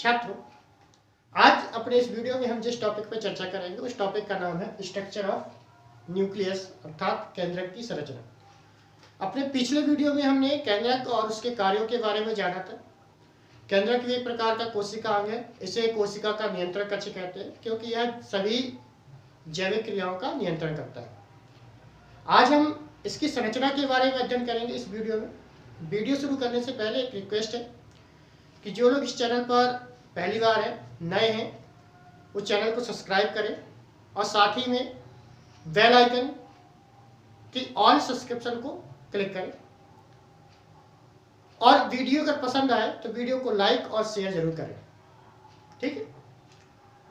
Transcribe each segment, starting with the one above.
छात्रों, आज अपने इस वीडियो में हम जिस टॉपिक पर चर्चा करेंगे उस टॉपिक का नाम है स्ट्रक्चर ऑफ न्यूक्लियस अर्थात केंद्रक की संरचना। अपने पिछले वीडियो में हमने केंद्रक और उसके कार्यों के बारे में जाना था। केंद्रक एक प्रकार का कोशिका अंग है। इसे कोशिका का नियंत्रण कक्ष कहते हैं क्योंकि यह सभी जैविक क्रियाओं का नियंत्रण करता है। आज हम इसकी संरचना के बारे में अध्ययन करेंगे इस वीडियो में। वीडियो शुरू करने से पहले एक रिक्वेस्ट है कि जो लोग इस चैनल पर पहली बार हैं, नए हैं, उस चैनल को सब्सक्राइब करें और साथ ही में बेल आइकन की ऑल सब्सक्रिप्शन को क्लिक करें। और वीडियो अगर पसंद आए तो वीडियो को लाइक और शेयर जरूर करें। ठीक है,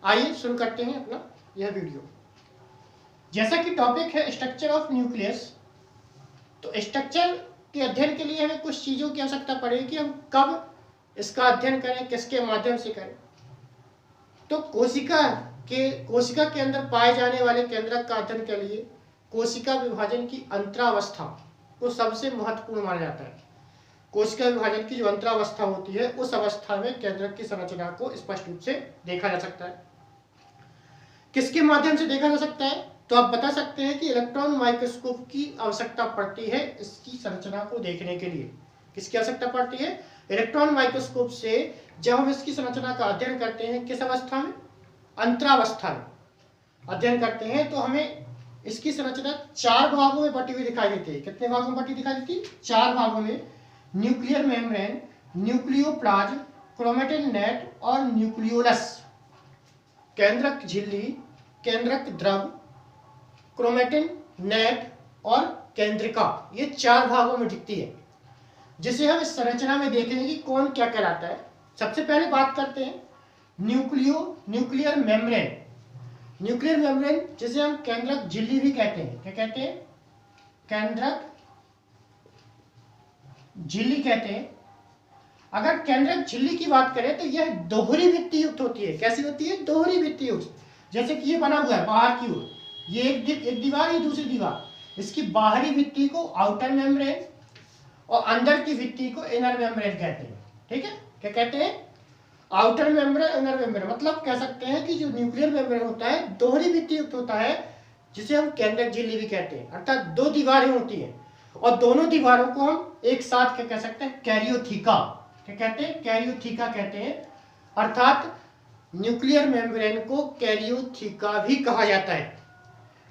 आइए शुरू करते हैं अपना यह वीडियो। जैसा कि टॉपिक है स्ट्रक्चर ऑफ न्यूक्लियस, तो स्ट्रक्चर के अध्ययन के लिए हमें कुछ चीजों की आवश्यकता पड़ेगी कि हम कब इसका अध्ययन करें, किसके माध्यम से करें। तो कोशिका के अंदर पाए जाने वाले केंद्रक का अध्ययन के लिए कोशिका विभाजन की अंतरावस्था को सबसे महत्वपूर्ण माना जाता है। कोशिका विभाजन की जो अंतरावस्था होती है उस अवस्था में केंद्रक की संरचना को स्पष्ट रूप से देखा जा सकता है। किसके माध्यम से देखा जा सकता है? तो आप बता सकते हैं कि इलेक्ट्रॉन माइक्रोस्कोप की आवश्यकता पड़ती है इसकी संरचना को देखने के लिए। किसकी आवश्यकता पड़ती है? इलेक्ट्रॉन माइक्रोस्कोप से जब हम इसकी संरचना का अध्ययन करते हैं, किस अवस्था में? अंतरावस्था में अध्ययन करते हैं, तो हमें इसकी संरचना 4 भागों में बटी हुई दिखाई देती है। कितने भागों में बटी दिखाई देती है? 4 भागों में। Nuclear membrane, nucleoplasm, chromatin net और न्यूक्लियोलस। केंद्रक झिल्ली, केंद्रक द्रव, क्रोमेटिन नेट और केंद्रिका, ये 4 भागों में दिखती है, जिसे हम इस संरचना में देखेंगे कि कौन क्या कहलाता है। सबसे पहले बात करते हैं न्यूक्लियर मेम्ब्रेन। न्यूक्लियर मेम्ब्रेन जिसे हम केंद्रक झिल्ली भी कहते हैं। क्या कहते हैं? केंद्रक झिल्ली कहते हैं। अगर केंद्रक झिल्ली की बात करें तो यह दोहरी भित्ति युक्त होती है। कैसी होती है? दोहरी भित्ति युक्त। जैसे कि ये बना हुआ है बाहर की ओर, ये एक दीवार, ये दूसरी दीवार। इसकी बाहरी भित्ति को आउटर मेम्ब्रेन और अंदर की भित्ति को इनर मेम्ब्रेन कहते हैं। ठीक है, क्या कहते हैं? Outer membrane, inner membrane. मतलब कह सकते हैं कि जो न्यूक्लियर मेम्ब्रेन होता है दोहरी भित्ति युक्त होता है, जिसे हम केंद्रक झिल्ली भी कहते हैं। अर्थात 2 दीवारें होती हैं और दोनों दीवारों को हम एक साथ क्या कह सकते हैं? कैरियोथीका। क्या कहते हैं? कैरियोथीका कहते हैं। अर्थात न्यूक्लियर मेम्ब्रेन को कैरियोथीका भी कहा जाता है।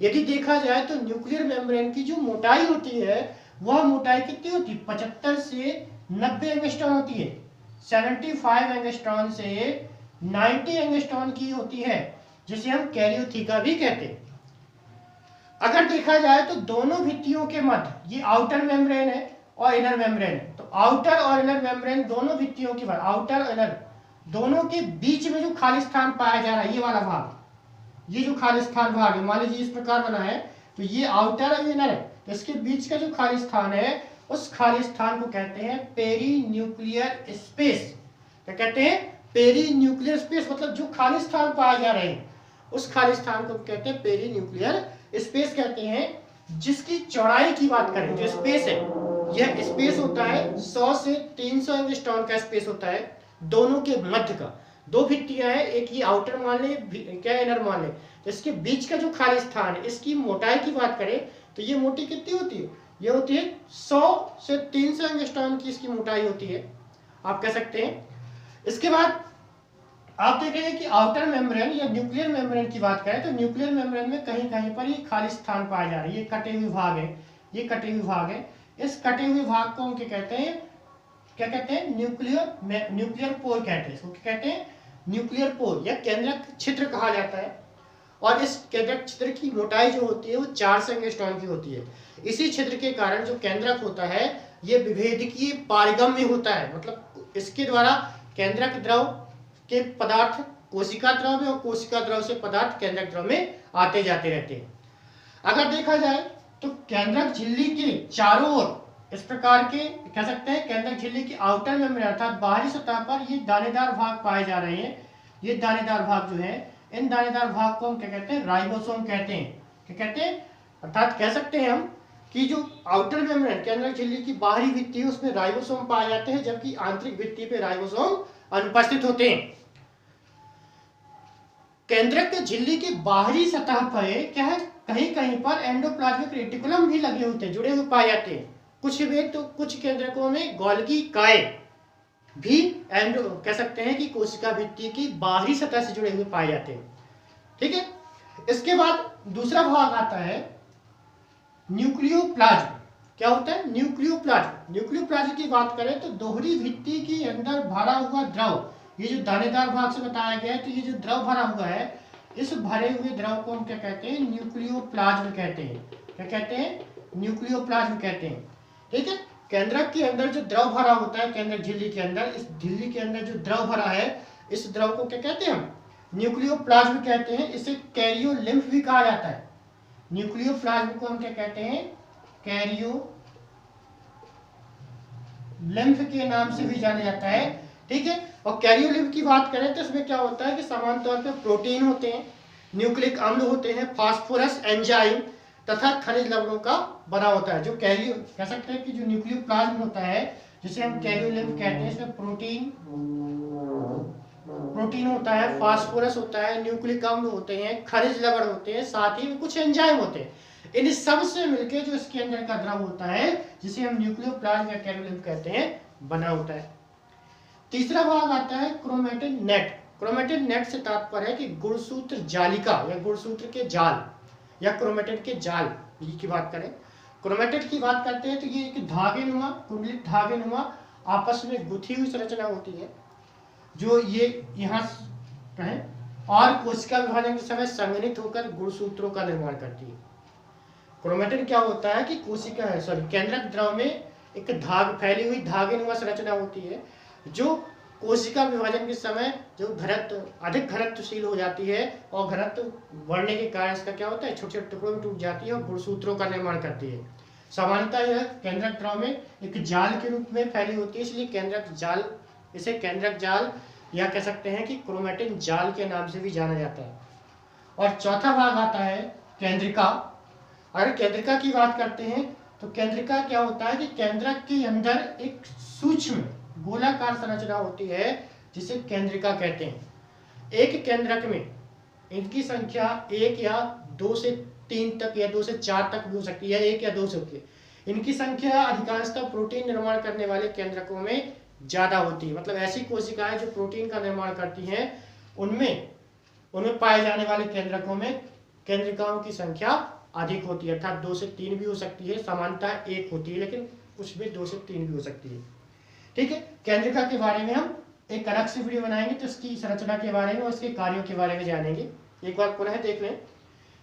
यदि देखा जाए तो न्यूक्लियर मेम्ब्रेन की जो मोटाई होती है वह मोटाई कितनी होती है? 75 से 90 एंगस्ट्रॉन होती है। 75 एंगस्ट्रॉन से 90 एंगस्ट्रॉन की होती है, जिसे हम कैरियोथीका भी कहते हैं। अगर देखा जाए तो दोनों भित्तियों के मध्य, ये आउटर मेम्ब्रेन है और इनर मेम्ब्रेन है, तो आउटर और इनर मेम्ब्रेन दोनों भित्तियों के मध्य, आउटर और इनर दोनों के बीच में जो खाली स्थान पाया जा रहा है, ये वाला भाग, ये जो खाली स्थान भाग है, मान लीजिए इस प्रकार बना है, तो ये आउटर और इनर है, तो इसके बीच का जो खाली स्थान है उस खाली स्थान को कहते हैं पेरी न्यूक्लियर स्पेस। क्या कहते हैं? Perinuclear space. मतलब जो खाली स्थान पाए जा रहे हैं उस खाली स्थान को कहते हैं पेरी न्यूक्लियर स्पेस कहते हैं। जिसकी चौड़ाई की बात करें, जो स्पेस है, यह स्पेस होता है 100 से 300 एंगस्ट्रॉन का स्पेस होता है दोनों के मध्य का। 2 भित्तियां हैं, एक ही आउटर मान ले, क्या इनर मान ले, तो इसके बीच का जो खाली स्थान है, इसकी मोटाई की बात करें तो ये मोटी कितनी होती है? ये होती है 100 से 300 एंगस्ट्रॉन की इसकी मोटाई होती है, आप कह सकते हैं। इसके बाद आप देखेंगे कि आउटर मेम्ब्रेन या न्यूक्लियर मेम्ब्रेन की बात करें तो न्यूक्लियर मेम्ब्रेन में कहीं कहीं पर ये खाली स्थान पाए जा रहे हैं। ये कटे हुए भाग है, ये कटे हुए भाग है। इस कटे हुए भाग को हम क्या कहते हैं? क्या कहते हैं? न्यूक्लियर पोर कहते हैं। इसको क्या कहते हैं? न्यूक्लियर पोर या केंद्रक छिद्र कहा जाता है। और इस केंद्रक छिद्र की मोटाई जो होती है वो 400 एंगस्ट्रॉन की होती है। इसी छिद्र के कारण जो केंद्रक होता है ये विभेदकीय पारगम्य होता है। मतलब इसके द्वारा केंद्रक द्रव के पदार्थ कोशिका द्रव में और कोशिका द्रव से पदार्थ केंद्रक द्रव में आते जाते रहते हैं। अगर देखा जाए तो केंद्रक झिल्ली के चारों ओर इस प्रकार के कह सकते हैं केंद्रक झिल्ली की आउटर मेम्ब्रेन अर्थात बाहरी सतह पर ये दानेदार भाग पाए जा रहे हैं। ये दानेदार भाग जो है, इन दानेदार भाग को हम क्या कहते हैं? राइबोसोम कहते हैं। क्या कहते हैं? अर्थात कह सकते हैं हम कि जो आउटर मेम्ब्रेन केंद्रक झिल्ली की बाहरी भित्ति है उसमें राइबोसोम पाए जाते हैं, जबकि आंतरिक भित्ति पे राइबोसोम अनुपस्थित होते हैं। केंद्रक के झिल्ली की बाहरी सतह पर क्या है, कहीं कहीं पर एंडोप्लाज्मिक रेटिकुलम भी लगे होते हैं, जुड़े हुए पाए जाते हैं। कुछ वे तो कुछ केंद्रकों में गोल्गी काय भी एंडो कह सकते हैं कि कोशिका भित्ति की बाहरी सतह से जुड़े हुए पाए जाते हैं। ठीक है, इसके बाद दूसरा भाग आता है न्यूक्लियोप्लाज्म। क्या होता है? न्यूक्लियोप्लाज्म। न्यूक्लियोप्लाज्म की बात करें तो दोहरी भित्ति के अंदर भरा हुआ द्रव, ये जो दानेदार भाग से बताया गया है, तो ये जो द्रव भरा हुआ है, इस भरे हुए द्रव को हम क्या कहते हैं? न्यूक्लियोप्लाज्म कहते हैं। क्या कहते हैं? न्यूक्लियोप्लाज्म कहते हैं। ठीक है, केंद्रक के अंदर जो द्रव भरा होता है, केंद्रक झिल्ली के अंदर, इस झिल्ली के अंदर जो द्रव भरा है, इस द्रव को क्या कहते हैं? हम न्यूक्लियोप्लाज्म कहते हैं। इसे कैरियोलिम्फ भी कहा जाता है। न्यूक्लियोप्लाज्म को हम क्या कहते हैं? कैरियोलिम्फ के नाम से भी जाना जाता है। ठीक है, और कैरियोलिम्फ की बात करें तो इसमें क्या होता है कि समान तौर पर प्रोटीन होते हैं, न्यूक्लिक अम्ल होते हैं, फास्फोरस, एंजाइम तथा खनिज लवणों का बना होता है। जो कैरियो कह सकते हैं कि जो न्यूक्लियोप्लाज्म होता है, जिसे हम कैरियोलिम्फ कहते हैं, इसमें प्रोटीन होता है, फास्फोरस होता है, न्यूक्लिक अम्ल होते हैं, खनिज लवण होते हैं, साथ ही में कुछ एंजाइम होते हैं। इन सब से मिलकर जो इसके अंदर का द्रव होता है, जिसे हम न्यूक्लियोप्लाज्म या कैरियोलिम्फ कहते हैं, बना होता है। तीसरा भाग आता है क्रोमेटिन नेट। क्रोमेटिन नेट से तात्पर्य है कि गुणसूत्र जालिका या गुणसूत्र के जाल या क्रोमेटिन के जाल की बात करें। क्रोमेटिन की बात करते हैं तो ये एक धागे नुमा, कुंडलित धागे नुमा आपस में गुथी हुई संरचना होती है, जो ये यहाँ है और कोशिका विभाजन के समय संघनित होकर गुणसूत्रों का निर्माण करती है। क्रोमेटिन क्या होता है कि कोशिका केंद्रक द्रव में एक फैली हुई धागे नुमा संरचना होती है, जो कोशिका विभाजन के समय जो अधिक घनत्वशील हो जाती है और घनत्व बढ़ने के कारण इसका क्या होता है, छोटे छोटे टुकड़ों में टूट जाती है और गुणसूत्रों का निर्माण करती है। सामान्यतः यह केंद्रक द्रव में एक जाल के रूप में फैली होती है, इसलिए इसे केंद्रक जाल या कह सकते हैं कि क्रोमेटिन जाल के नाम से भी जाना जाता है। और चौथा भाग आता है केंद्रिका। अगर केंद्रिका की बात करते हैं तो केंद्रिका क्या होता है कि केंद्रक के अंदर एक सूक्ष्म गोलाकार संरचना होती है, जिसे केंद्रिका कहते हैं। एक केंद्रक में इनकी संख्या 1 या 2 से 3 तक या 2 से 4 तक भी हो सकती है, 1 या 2 से होती है। इनकी संख्या अधिकांशतः प्रोटीन निर्माण करने वाले केंद्रकों में ज्यादा होती है। मतलब ऐसी कोशिकाएं जो प्रोटीन का निर्माण करती हैं, उनमें पाए जाने वाले केंद्रकों में केंद्रिकाओं की संख्या अधिक होती है, अर्थात 2 से 3 भी हो सकती है। सामान्यतः 1 होती है, लेकिन उसमें 2 से 3 भी हो सकती है। ठीक है, केंद्रिका के बारे में हम एक अलग से वीडियो बनाएंगे, तो इसकी संरचना के बारे में और उसके कार्यों के बारे में जानेंगे। एक बार पुनः देख लें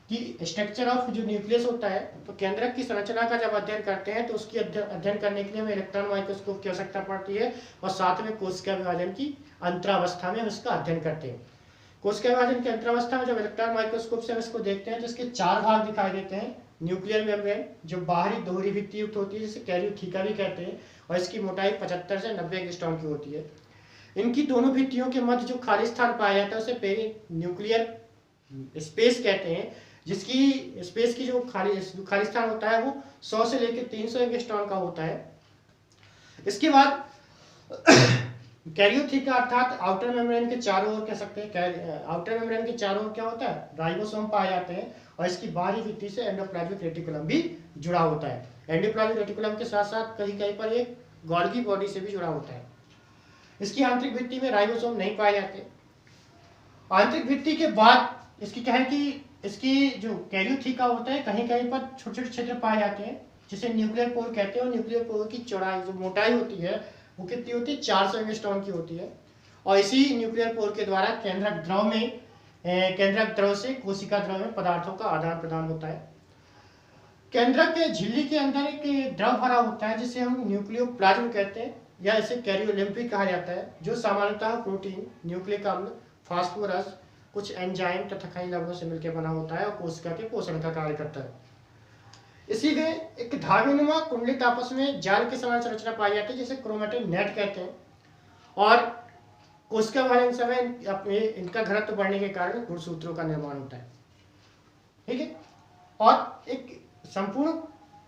कि स्ट्रक्चर ऑफ जो न्यूक्लियस होता है, तो केंद्रक की संरचना का जब अध्ययन करते हैं तो उसकी अध्ययन करने के लिए हमें इलेक्ट्रॉन माइक्रोस्कोप की आवश्यकता पड़ती है, और साथ में कोशिका विभाजन की अंतरावस्था में हम इसका अध्ययन करते हैं। कोशिका विभाजन की अंतरावस्था में जब इलेक्ट्रॉन माइक्रोस्कोप से हम इसको देखते हैं तो इसके 4 भाग दिखाई देते हैं। न्यूक्लियर मेम्ब्रेन जो बाहरी दोहरी भित्ति युक्त होती है, जिसे कैरियोथीका भी कहते हैं, और इसकी मोटाई 75 से 90 एंगस्ट्रॉम की होती है। इनकी दोनों भित्तियों के मध्य जो खाली स्थान पाया जाता है उसे पेरी न्यूक्लियर स्पेस कहते हैं, जिसकी स्पेस की जो खाली स्थान होता है वो 100 से लेकर 300 एंगस्ट्रॉम का होता है। इसके बाद कैरियोथीका अर्थात आउटर मेम्ब्रेन के चारों ओर कह सकते हैं, आउटर मेम्ब्रेन के चारों ओर क्या होता है, राइबोसोम पाए जाते हैं, और इसकी बाहरी भित्ति से एंडोप्लाज्मिक रेटिकुलम भी जुड़ा होता है। एंडोप्लाज्मिक रेटिकुलम के साथ साथ कहीं कहीं पर एक गोल्गी बॉडी से भी जुड़ा होता है। इसकी आंतरिक भित्ति में राइबोसोम नहीं पाए जाते। आंतरिक भित्ति के बाद इसकी क्या है कि इसकी जो कैरियोथीका होता है, कहीं कहीं पर छोटे छोटे छिद्र पाए जाते हैं, जिसे न्यूक्लियर पोर कहते हैं। और न्यूक्लियर पोर की चौड़ाई जो मोटाई होती है वो कितनी होती है, 400 एंगस्ट्रॉम की होती है। और इसी न्यूक्लियर पोर के द्वारा केंद्रक द्रव से कोशिका द्रव में पदार्थों का आदान प्रदान होता है। केंद्रक के झिल्ली के अंदर एक द्रव भरा होता है, जिसे हम न्यूक्लियोप्लाज्म कहते हैं, या इसे कैरियोलिम्फ कहा जाता है, जो सामान्यतः प्रोटीन, न्यूक्लिक अम्ल, फास्फोरस, कुछ एंजाइम तथा खनिज लवणों से मिलकर बना होता है और कोशिका के पोषण का कार्य करता है। इसी में एक धागेनुमा कुंडलित आपस में जाल के समान संरचना पाई जाती है, जिसे क्रोमेटिन नेट कहते हैं। और कोशिका विभाजन समय इनका घनत्व बढ़ने के कारण गुणसूत्रों का निर्माण होता है। ठीक है, और एक संपूर्ण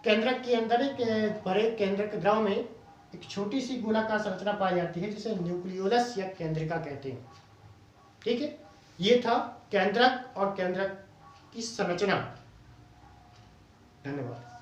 केंद्रक के अंदर एक भरे केंद्रक द्रव में एक छोटी सी गोलाकार संरचना पाई जाती है, जिसे न्यूक्लियोलस या केंद्रिका कहते हैं। ठीक है, ये था केंद्रक और केंद्रक की संरचना। धन्यवाद।